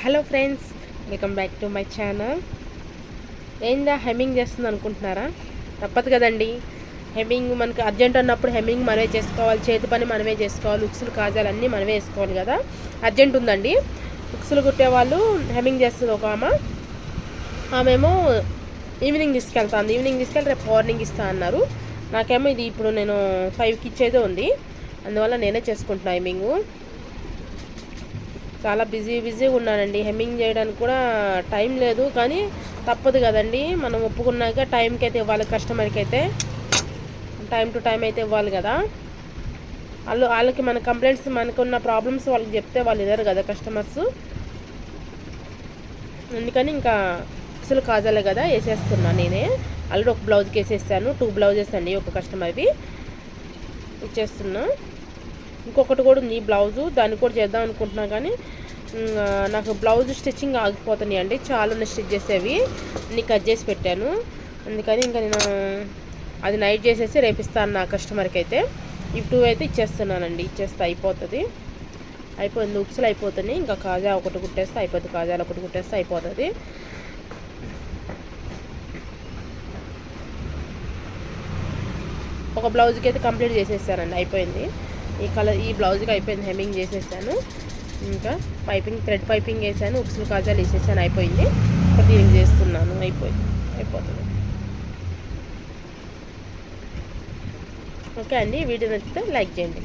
Hello friends, welcome back to my channel. ఏందా hemming చేస్తుంది అనుకుంటున్నారా? తప్పదు కదండి. హెమ్మింగ్ మనకు అర్జెంట్ అన్నప్పుడు హెమ్మింగ్ మనమే చేసుకోవాలి, చేతి పని మనమే చేసుకోవాలి, ఉక్సులు కాజాలు అన్నీ మనమే వేసుకోవాలి కదా. అర్జెంట్ ఉందండి. ఉక్సులు కుట్టేవాళ్ళు హెమ్మింగ్ చేస్తుంది ఒక ఆమెమో ఈవినింగ్ తీసుకెళ్ళి రేపు మార్నింగ్ ఇస్తా అన్నారు. నాకేమో ఇది ఇప్పుడు నేను 5కి ఇచ్చేదే ఉంది, అందువల్ల నేనే చేసుకుంటున్నా హెమ్మింగు. చాలా బిజీగా ఉన్నానండి. హెమ్మింగ్ చేయడానికి కూడా టైం లేదు, కానీ తప్పదు కదండి. మనం ఒప్పుకున్నాక టైంకి అయితే ఇవ్వాలి, కస్టమర్కి అయితే టైం టు టైం అయితే ఇవ్వాలి కదా. వాళ్ళకి మన కంప్లైంట్స్, మనకున్న ప్రాబ్లమ్స్ వాళ్ళకి చెప్తే వాళ్ళు ఇవ్వరు కదా కస్టమర్స్. అందుకని ఇంకా అసలు కాజాలే కదా వేసేస్తున్నా నేనే. ఆల్రెడీ ఒక బ్లౌజ్కి వేసేస్తాను, 2 బ్లౌజెస్ అండి ఒక కస్టమర్వి ఇచ్చేస్తున్నా. ఇంకొకటి కూడా ఉంది బ్లౌజు, దాన్ని కూడా చేద్దాం అనుకుంటున్నా, కానీ నాకు బ్లౌజ్ స్టిచ్చింగ్ ఆగిపోతున్నాయి అండి. చాలా స్టిచ్ చేసేవి అన్నీ కట్ చేసి పెట్టాను. అందుకని ఇంకా నేను అది నైట్ చేసేసి రేపిస్తాను నా కస్టమర్కి అయితే. ఈ 2 అయితే ఇచ్చేస్తున్నానండి, ఇచ్చేస్తే అయిపోతుంది. ఉక్సులు అయిపోతుంది. ఇంకా కాజా ఒకటి కుట్టేస్తే అయిపోతుంది, కాజాలు ఒకటి కుట్టేస్తే అయిపోతుంది. ఒక బ్లౌజ్కి అయితే కంప్లీట్ చేసేసానండి, అయిపోయింది. ఈ బ్లౌజ్కి అయిపోయింది, హెమ్మింగ్ చేసేసాను. ఇంకా థ్రెడ్ పైపింగ్ వేసాను, ఉక్సులు కాజాలు వేసేసాను, అయిపోయింది. దీనికి చేస్తున్నాను, అయిపోతుంది. ఓకే అండి, వీడియో నచ్చితే లైక్ చేయండి.